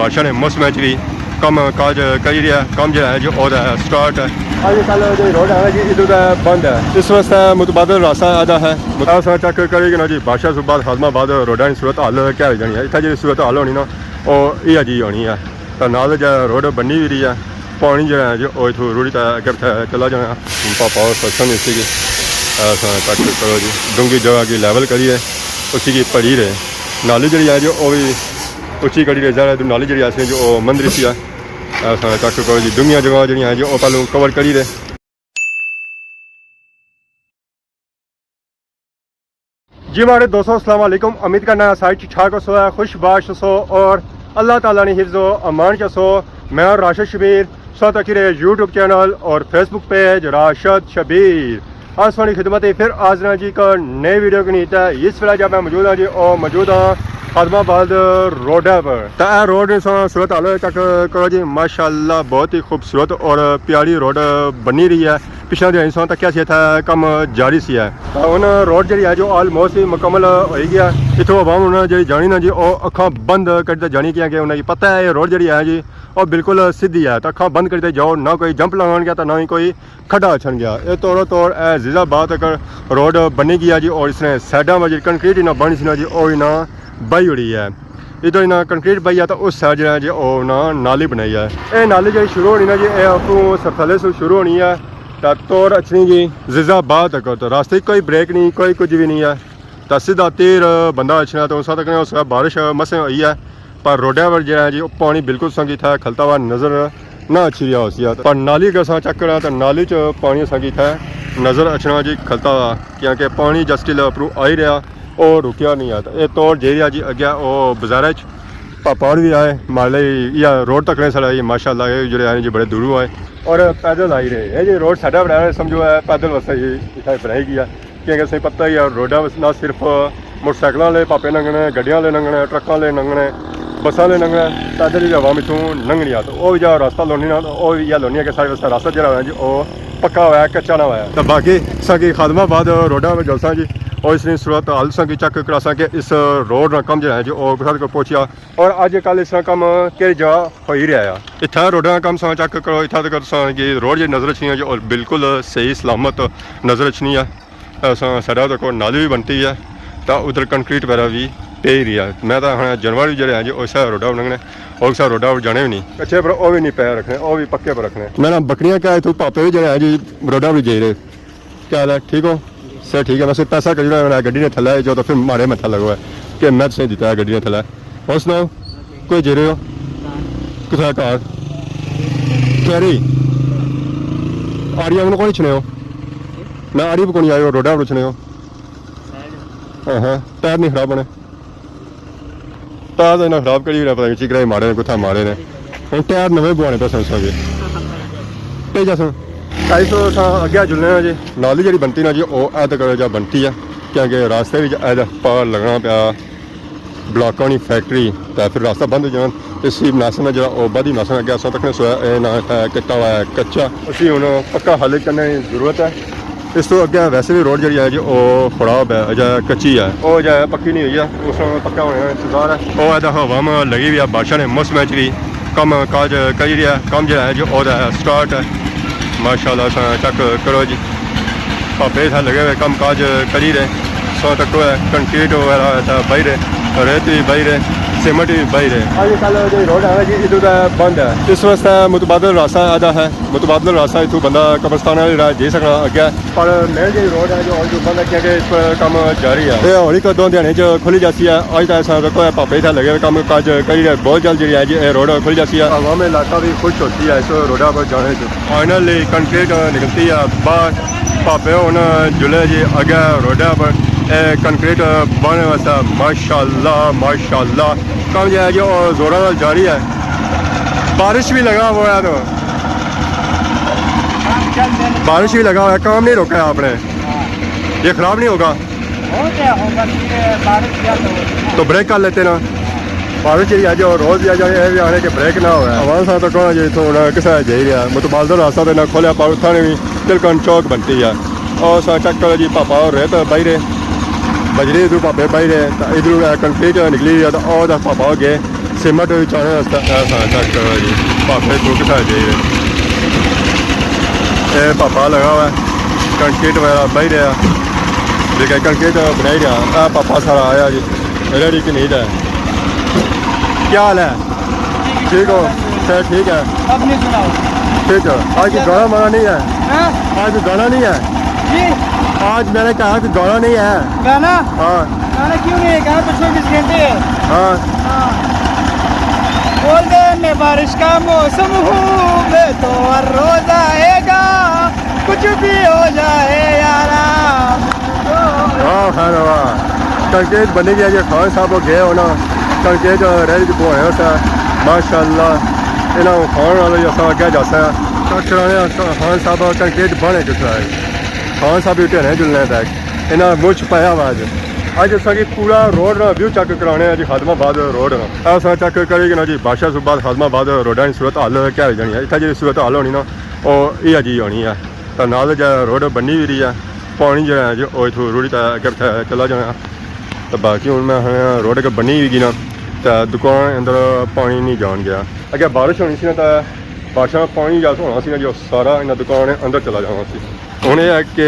बादशाह ने मौसम भी कम काज करी रहा कम जो है जो स्टार्ट है अजकल जो रोड है जी इधर बंद है इस वास्ते मुतबादल रास्ता अदा है मुतासा चेक करेगी ना जी बादशाह सुबाद खादमाबाद रोडा की सूरत हाल क्या हो जानी है इतना जी सूरत हाल होनी ना वो ये जी होनी है तो नाल जो रोड बनी भी रही है पानी जो है जो इतों रूढ़ी अगर चला जाना पापा सत्संग इसी की चेक करो जी डूंगी जगह की लैवल करिए उसी की भरी रहे नाली जी है जो वो भी उच्ची करी रहे जा रहे नाली जी ऐसी जो मंदिर सी है चेक करो जी डूंगिया जगह जी है जो पहले कवर करी रहे जी हमारे दोस्तों अस्सलाम वालेकुम उम्मीद करना है साइड ठीक ठाक सो है खुशबाश सो और अल्लाह ताला ने हिफ्ज़ो अमान सो मैं और राशिद शबीर साथ अखीरे यूट्यूब चैनल और फेसबुक पेज राशिद शबीर आज वाली खिदमत फिर आजना जी का नए वीडियो की नीत है इस वेला जब मैं मौजूद हाँ जी और मौजूद हाँ खादमाबाद रोड पर तो यह रोड सूरत हाल चेक करो जी माशाल्लाह बहुत ही खूबसूरत और प्यारी रोड बनी रही है पिछले दिन इंसान तक क्या सी था कम जारी सी है उन रोड जी है जो ऑलमोस्ट ही मुकम्मल हो गया इतों आवाम उन्होंने जी जानी ना जी और अखा बंद करते जानी क्या कि उन्हें पता है ये रोड जी है जी और बिल्कुल सीधी है तो अखा बंद करते जाओ ना कोई जंप लगान गया तो ना ही कोई खड्डा अछन गया ये तौर तौर जीजाबाद तक रोड बनी गई है जी और इसने साइडा में जी कंक्रीट ही ना बनी सी ना जी और ना बई उड़ी है इधर ना कंक्रीट बई है तो उस साइड जो है जी और ना नाली बनाई है ये नाली जी शुरू होनी ना जी अपू सरथले से शुरू होनी है तो तौर अच्छी जी जीजाबाद तक तो रास्ते कोई ब्रेक नहीं कोई कुछ भी नहीं है तो सीधा तीर बंदा अच्छना तो उस तक बारिश मसें हुई है पर रोडा पर जो है जी पानी बिल्कुल संगी था खलता हुआ नज़र ना अच्छी रहा उसी पर नाली अगर चेक करा तो नाली च पानी संगी था नज़र अच्छना जी खलता हुआ क्योंकि पानी जस्टिल अपरू आ ही रहा और रुकिया नहीं आता ये तौर जेरिया जी अगे बाजार पापड़ भी आए माले या रोड तक साढ़ा माशाल्लाह ये जो आए जी बड़े दूरों आए और पैदल आई रहे ये जी रोड साढ़ा बनाया समझो है पैदल वास्ते ही इतना बनाई गई है क्योंकि सही पता ही है रोडा ना सिर्फ मोटरसाइकिल वाले पापे लंघने गड्डियां वाले लंघने ट्रकों वाले लंघने बसा वाले लंघने पैदल ही आवाम इतों लंघनी आ तो वह भी जो रास्ता लानी ना वो भी यह लानी है कि सारे वास्ते रास्ता जो है जी वो पक्का हुआ है कच्चा ना हुआ है तो बाकी साकी खादमाबाद रोडा में जलसा जी और इसने सूरत हाल की चेक करा कि इस रोड ना कम जो है जो को पहुँचा और अज कल इस कम कि जगह हो ही रहा है इतना रोडा का कम चेक करो इतना तक कि रोड जी नज़र अच्छी है जो और बिल्कुल सही सलामत नज़र अच्छी है साढ़ा तक नाली भी बनती है तो उधर कंक्रीट वगैरह भी पे ही रही है मैं तो हाँ जानवर भी जो है जो उस रोडा पर लंघने और सा रोडा पर जाने भी नहीं कच्चे पर वो भी नहीं पैर रखने वो भी पक्के पर रखने मैं ना बकरियाँ क्या तू पापे भी जो है जी रोडा पर जा रहे क्या हाल है ठीक हो सर ठीक है वैसे पैसा करी गड्डी ने थला जो तो फिर मारे मत्था लगा है कि मैं तुसें दिता है गड्डी ने थला और सुनाओ कोई जे रहे हो कितना घर कैरी आड़िया को छने हो ना आड़ी को नहीं आयो रोडा पर छने हो हाँ हाँ टायर नहीं खराब बने टायर तो इन्हें खराब करी पता नहीं चिकरा मारे ने कुत्था मारे ने हम टायर नवे बुआने पे संसा के पे जा सुन 250 अगे जुलने जी नाली जी बनती ना जी वो तक जो बनती है क्योंकि रास्ते भी पार लगना पाया ब्लॉकों की फैक्ट्री तो फिर रास्ता बंद हो जाना इसी मौसम जो बदी मौसम अगे अस तक सोया ना किता हुआ है कच्चा असी हूँ पक्का हल करने की जरूरत है इस तो अगे वैसे भी रोड जी है जी वो खराब है अजा कच्ची है वो जो पक्की नहीं हुई है उस पक्का होने का इंतजार है वो हवाम लगी हुई है बादशाह ने मौसम भी कम काज करी रहा कम जो है जो स्टार्ट है माशाल्लाह चेक करो जी पापे था लगे हुए कम काज करी रहे सौ तक कंक्रीट वगैरह बही रहे रेत भी बही रहे सीमेंट भी बही रहे अजकल जो रोड है जी इधर बंद है इस वास्ते मुतबादल रास्ता अदा है मुतबादल रास्ता इतों बंदा कब्रस्तान जा सकना अगे पर मेन जी रोड है जो बंद है क्योंकि इस पर कम जारी है ये हौली को 2 ध्याने खुली जाती है अज तक पापे था लगे हुए कम काज करी रहे बहुत जल्द जी है जी रोड खुल जाती है आवाम इलाका भी खुश होती है इस रोडा पर जाने से फाइनली कंक्रीट निकलती है बाहर पापे हूँ जुले जी अगे रोडा पर कंक्रीट बनने वास्ते माशाल्लाह कम जो है जो जोरा जारी है बारिश भी लगा हुआ है तो बारिश भी लगा हुआ है काम नहीं रोका है आपने ये खराब नहीं होगा तो ब्रेक कर लेते ना बारिश जी है जो रोज भी आने के ब्रेक ना हो आवाम सा तो कौन जी थोड़ा किसा जा ही रहा मुतबादल रास्ता तो ना खोलिया पर उत्थाने भी तिलकन चौक बनती है और सा चेक करो जी पापा और रेत बही रहे बजरी इधर पापे बही रहे तो इधर कंक्रीट निकली तो और पापा हो गए सीमेंट चाने चेक करो जी पापे को किसा चाहिए ये पापा लगा हुआ है कंक्रीट वगैरह बह रहा देखा कंक्रीट बनाई रहा पापा सारा आया जी रेडी कि नहीं है क्या हाल है ठीक हो सर ठीक है अपनी सुनाओ ठीक है आज की गाना माना नहीं है आज गाना नहीं है जी आज मैंने कहा कि गाना नहीं है गाना हाँ गाना क्यों नहीं है गाना तो 24 घंटे है हाँ बोल दे मैं बारिश का मौसम हूँ मैं तो हर रोज आएगा कुछ भी हो जाए यारा वाह खैर वाह कंक्रीट बनी गया जी खान साहब गए होना कंक्रीट रेडी बोए सर माशाल्लाह इन्हों खाने वाले अस अगे जैसा चेक कराने खान साहब कंक्रीट बने किस खान साहब भी ढेरे जुलने तक इन्हें मुँह छुपाया हुआ अज अस पूरा रोड व्यू चेक कराने जी खादमाबाद रोड अस चेक करेगी ना जी बादशाह सूबा खादमाबाद रोडा की सूरत हाल क्या हो जानी है इतना जी सूरत हाल होनी ना वो ये जी होनी है तो नाल जो रोड बनी भी रही है पानी जो है जो इतों रूढ़ी अगे चला जाना तो बाकी हूँ मैं रोड अगर बनी हुई ना तो दुकान अंदर पानी नहीं जान गया अगर बारिश होनी सी ना तो बारिश में पानी जा होना सी ना जो सारा इन दुकान अंदर चला जाना सी हूँ यह है कि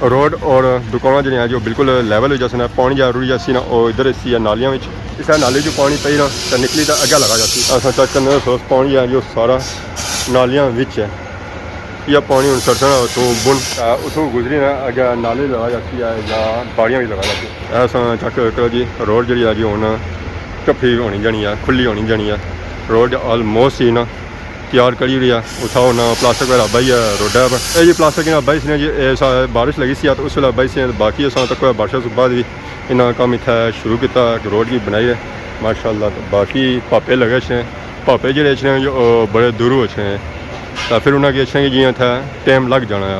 रोड और दुकान जो जो बिल्कुल लैवल हो जाती पानी जा रुड़ी जाती ना वो इधर इसी है नालियाँ में इस नाली जो पानी पई ना तो निकली तो अगे लगा जाती अस चेक करने सोच पानी है जो सारा नालियाँ है या पानी हूँ सरसना उतों बुन उतों गुजरी ना अगे नाली लगा जाती है या बाड़ियाँ भी लगा जाती ऐसा चेक करो जी रोड जी है जी हूँ कफी होनी जानी है खुली होनी जानी है रोड ऑलमोस्ट ही ना तैयार करी रही है उठा ना प्लास्टिक वगैरह बही है रोडा पर ये जी प्लास्टिक बही से जी बारिश लगी सी तो उस वे बही से बाकी अस तक बारिश तो बाद भी इन्ना कम इतना शुरू किया रोड भी बनाई है माशाल्लाह तो बाकी पापे लगे छे पापे जो जो बड़े दूर अच्छे तो फिर उन्हें अच्छे कि जी इतना टाइम लग जाना है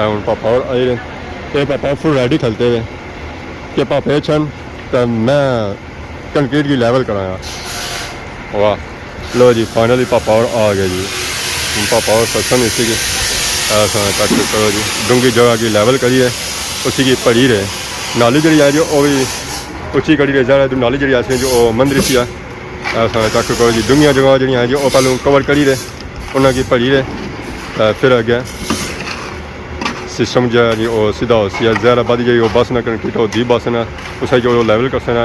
हूँ पापा और आए ये पापा फुल रेडी खलते हुए कि पापे छन तो मैं कंक्रीट की लेवल कराया वाह लो जी फाइनली पापा और आ गए जी पापा और सत्संग इसी की ऐसा चेक करो जी डूंगी जगह की लेवल करिए उसी की पड़ी रहे नाली जी है जो वो भी उची करी रहे जा रहे नाली जी ऐसी जो मंदिर सी है ऐसा चेक करो जी डूंगिया जगह जी है जो पहलू कवर करी रहे उन्होंने की पड़ी रहे फिर अगे सिस्टम जो है जी वो सीधा सी है जहराबादी जी वो बस ना कंक्रीट होती बस ना उस जो लेवल कर सकना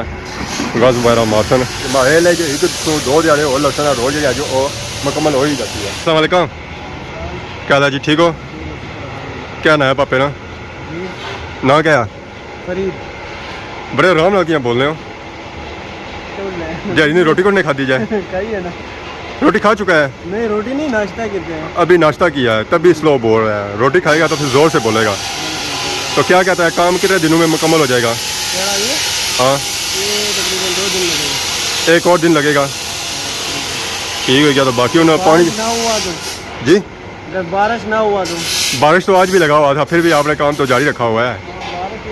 गज वगैरह मारसन हमारे लिए जो एक दो दिहाड़े और लग सकना रोज जो मुकम्मल हो ही जाती है। अस्सलाम वालेकुम क्या हाल है जी ठीक हो क्या ना है पापे ना ना क्या फरीद बड़े आराम लग बोल रहे हो जय नहीं रोटी को नहीं खाती जाए है ना रोटी खा चुका है नहीं रोटी नहीं नाश्ता करते हैं अभी नाश्ता किया है तभी स्लो बोल रहा है रोटी खाएगा तो फिर ज़ोर से बोलेगा तो क्या कहता है काम कितने दिनों में मुकम्मल हो जाएगा हाँ तकरीबन 2 दिन लगेगा एक और दिन लगेगा ठीक हो गया तो बाकी उन्हें पानी ना हुआ तो जी जब बारिश ना हुआ तो बारिश तो आज भी लगा हुआ था फिर भी आपने काम तो जारी रखा हुआ है बारिश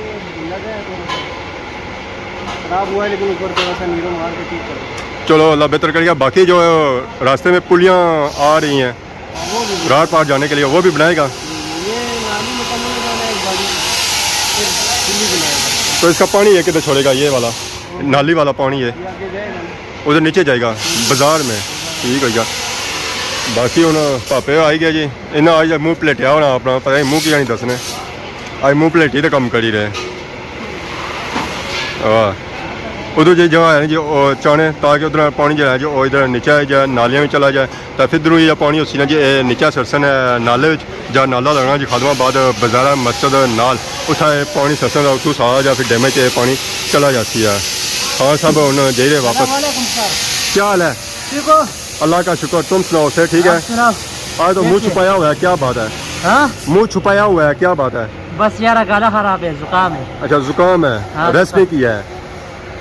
लगा है तो खराब हुआ है लेकिन ऊपर थोड़ा सा नीरो मार के ठीक करो चलो अल्लाह बेहतर करेगा बाकी जो रास्ते में पुलियाँ आ रही हैं वो भी रात पार जाने के लिए वो भी बनाएगा ये नाली मुकम्मल बनाना है एक बारी फिर दिल्ली बनाएगा तो इसका पानी है किधर छोड़ेगा ये वाला नाली वाला पानी है ये आगे जाएगा ना उधर नीचे जाएगा बाजार में ठीक हो गया बाकी हूँ पापे आई गया जी इन्हें आज मूँह पलेटिया होना अपना पता नहीं मूँह की नहीं दसने आज मूँह पलेटी तो कम करी रहे उधर जो जगह है जो चाने ताकि उधर पानी जो है जो इधर नीचे जाए नालियाँ में चला जाए तो फिर इधरों ये पानी उसी ना जी नीचे सरसन है नाले जा नाला लगना जी खादमाबाद बाजारा मस्जिद नाल उठा पानी सरसन का उस आ जा फिर डैमेज से पानी चला जाती है हाँ सब उन्होंने दे रहे वापस क्या हाल है ठीक हो अल्लाह का शुक्र तुम सुनाओ से ठीक है आज तो मुँह छुपाया हुआ है क्या बात है हाँ मुँह छुपाया हुआ है क्या बात है बस यार गला खराब है जुकाम है अच्छा जुकाम है रेस्ट नहीं किया है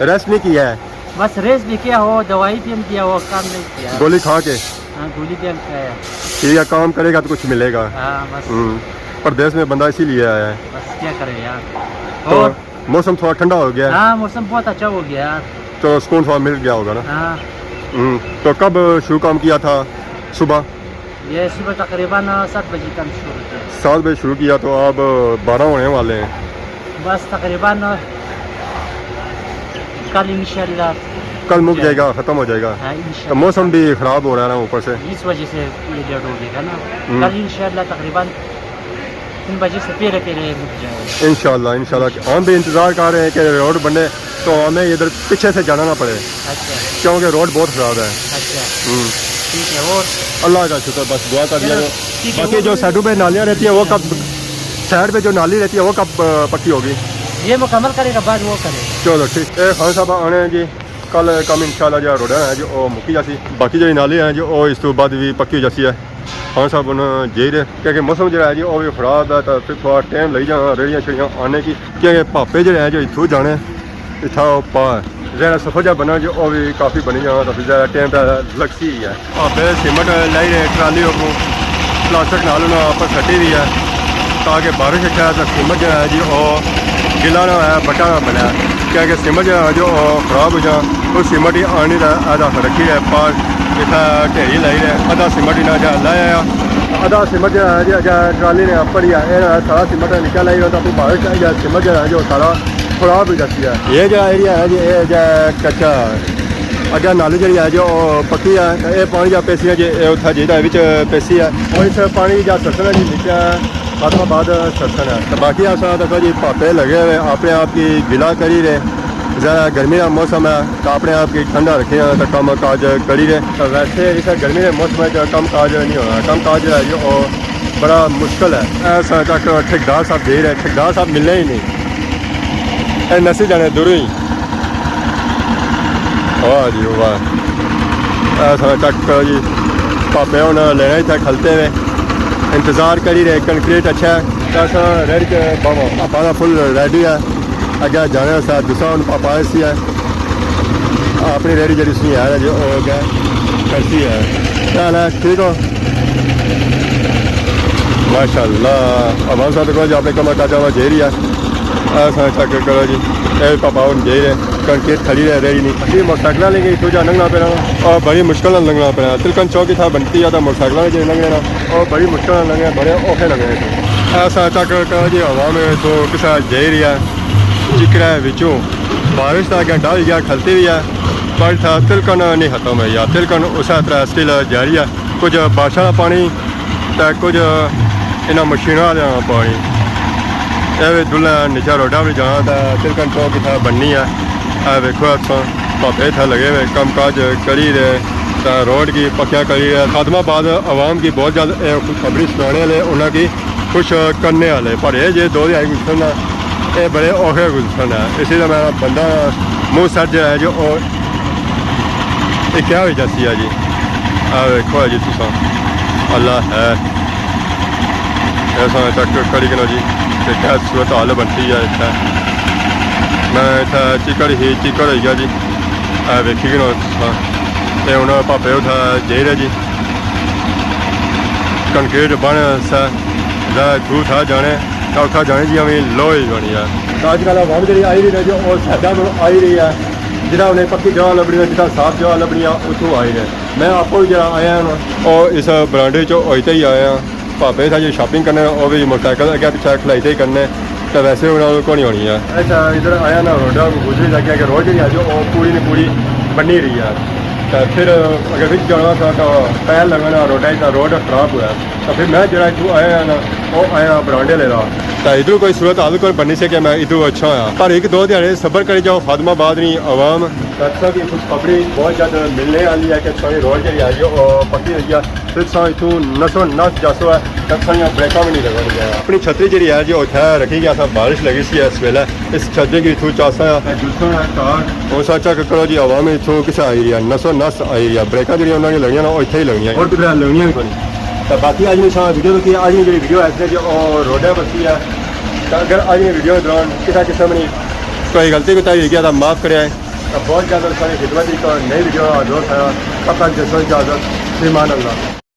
रेस्ट नहीं किया है बस रेस्ट भी किया हो दवाई भी हम किया हो काम नहीं किया गोली खा के हाँ गोली भी हम खाया ठीक है काम करेगा तो कुछ मिलेगा हाँ बस प्रदेश में बंदा इसीलिए आया है बस क्या करे यार तो मौसम थोड़ा ठंडा हो गया हाँ मौसम बहुत अच्छा हो गया यार तो सुकून थोड़ा मिल गया होगा ना हाँ तो कब शुरू काम किया था सुबह ये सुबह तकरीबन 7 बजे तक शुरू किया 7 बजे शुरू किया तो अब 12 होने वाले हैं बस तकरीबन कल इंशाल्लाह कल मुक जाएगा, ख़त्म हो जाएगा। हाँ, तो इंशाल्लाह। मौसम भी ख़राब हो रहा है ना ऊपर से। इस वजह से ये लेट हो गया ना। कल इंशाल्लाह तकरीबन 3 बजे से पहले पहले रुक जाएगा। इंशाल्लाह हम भी इंतज़ार कर रहे हैं कि रोड बने तो हमें इधर पीछे से जाना ना पड़े, अच्छा क्योंकि रोड बहुत ख़राब है। अच्छा हम्म, ठीक है। और अल्लाह का शुक्र, बस दुआ कर दिया चलो, जो। ठीक है। बाकी जो साइडों पे नालियाँ रहती हैं वो कब, साइड पे जो नाली रहती है वो कब पक्की होगी? ये मुकम्मल करेगा बाद वो करेगा। चलो ठीक है। खान साहब आने हैं जी, कल कम इंशाल्लाह जो रोड है जो वो मुक्की जासी, बाकी जो नाली है जो वो इस तो बाद भी पक्की हो जासी है। खान साहब उन्हें जे रहे क्योंकि मौसम जो है जी वो भी खराब है, तो फिर थोड़ा टाइम लग जाना रेड़ियाँ छड़ियाँ आने की, क्योंकि भापे जो है जो इतों जाने इतना पा ज़रा सफ़र जहा बना जो वो भी काफ़ी बनी जाना, तो फिर ज़्यादा टाइम पे लगती ही है। भापे सीमेंट लाई रहे ट्राली को प्लास्टिक नाल आपस सटी हुई है ताकि बारिश अच्छा तो सीमेंट जो है जी वो गिला ना है, बटा ना बना, क्योंकि सीमेंट जो है जो खराब हो जाए तो सीमेंट ही आने का आधा रखी है पार इतना ढेरी लाई रहे, आधा सीमेंट ही ना जा लाया, आधा सीमेंट जो है जो ट्राली ने ऊपर ही है सारा सीमेंट निकल आई रहता, फिर बारिश आई जाए सीमेंट जो है जो सारा खराब हो जाती है। ये जो एरिया है जी ये जो कच्चा अगर नाली जी है जो पक्की है, ये पानी जा पेसी है जी उतना जी पेसी है और इस पानी जा सरसन है जी नीचे फातमाबाद सरसन है। तो बाकी ऐसा देखो जी भापे लगे हुए अपने आप की गिला करी रहे, ज़्यादा गर्मी का मौसम है तो अपने आप की ठंडा रखे तो कम काज करी रहे। तो वैसे इस गर्मी के मौसम में कम काज नहीं होना, कम काज है जो बड़ा मुश्किल है। ऐसा तक ठेकेदार साहब दे रहे, ठेकेदार साहब मिलने ही नहीं, नसी जाने दूर ही। वाह जी वाह, ऐसा तक जी भापे हूँ लेना ही था खलते हुए इंतज़ार करी रहे। कंक्रीट अच्छा है, ऐसा रेड के पापा फुल रेडी है, अगर जाने साथ दूसरा उन पापा ऐसी है अपनी रेडी जड़ी सी है जो हो गया कैसी है। क्या है ठीक हो माशाल्लाह। अब हम साथ करो जी आपने कम काजा हुआ जेरी है, ऐसा चेक करो जी ये पापा उन जे रहे कंक्रीट खड़ी रह रही नहीं, अभी मोटरसाइकिल लेंगे तो जा लंघना पैना और बड़ी मुश्किल लंघना पैना। तिलकन चौकी था बनती है तो मोटरसाइकिल जो लंघना और बड़ी मुश्किल लंघे, बड़े औखे लगे थे। ऐसा चेक करो जी हवा में तो किसा जे रही है चिकरा बिचों बारिश का घंटा हो गया खलती भी है पर था तिलकन नहीं खत्म है या तिलकन उस तरह स्टिल जारी है। कुछ बारिश का पानी तो कुछ इन्होंने मशीनों वाले पानी ये दुल्ला नीचा रोडा भी जाना था तिलकन चौक था बननी है। वेखो अच्छा भापे था लगे हुए कम काज करी रहे, रोड की पक्या करी रहे। खादमाबाद आवाम की बहुत ज़्यादा खुशखबरी सुनाने वाले उन्होंने खुश करने वाले, पर ये जो 2 दिहाड़ी गुजरन है ये बड़े औखे गुजरन है। इसी तरह मेरा बंदा मुँह सर जो है जो ये क्या हो जाती है जी। वेखो जी तुसा अल्लाह है ऐसा तक करी करो जी क्या सूरत हाल बनती है। इतना मैं इतना चिकड़ ही चिकड़ हो गया जी वेखी गिनो ये हूँ भापे उठा जे रहे जी कंक्रीट बन सा थू था जाने औखा जाने जी हमें लो ही बनी है। अजकल वम जी आई रही है जो और साइडा में आई रही है, जिदा उन्हें पक्की जगह लभनी जिदा साफ जगह लभनी उतों आई रहे। मैं आपको भी जरा आया और इस बरांडे चो होते ही आया भापे था जी शॉपिंग करने और भी मोटरसाइकिल अगर पीछे खिलाते ही करने तो वैसे उन्होंने को नहीं होनी है। अच्छा इधर आया ना रोडा गुजरी लगे कि रोड जी जो पूरी ने पूरी बनी रही है, तो फिर अगर बिच जाना था तो पैर लगना रोडा का रोड खराब हुआ तो फिर मैं जरा इतू आया ना वो आया बरांडे ले रहा तो इधर कोई सूरत हाल कोई बनी सके मैं इधर अच्छा आया। पर 1-2 दिहाड़े सबर करी जाओ खादमाबाद नहीं आवाम अच्छा की खुशखबरी बहुत ज़्यादा मिलने वाली है कि सारी रोड जी है जो पक्की हुई है। फिर सा इतों नसो नस जासो है तब सारिया ब्रेका भी नहीं लगनी जाएगा। अपनी छतरी जी है जो उठा रखी गया था बारिश लगी सी इस वेले इस छतरी की इतों चासा जुलसन है कार और साचा करो जी हवा में इतों किसा आई रही है नसो नस आई रही है। ब्रेका जी उन्होंने लगनिया ना इतने ही लगनिया और किधर लगनिया भी कोई। तो बाकी आज मैं वीडियो देखी आज की जी वीडियो ऐसे जो रोडा बसी है तो अगर आज की वीडियो के दौरान किसी किस्म की कोई गलती बताई गया तो माफ़ करें। तो बहुत ज़्यादा सारी खिदमत की नई वीडियो दोस्त है तब तक जैसा इजाज़त ईमान अल्लाह।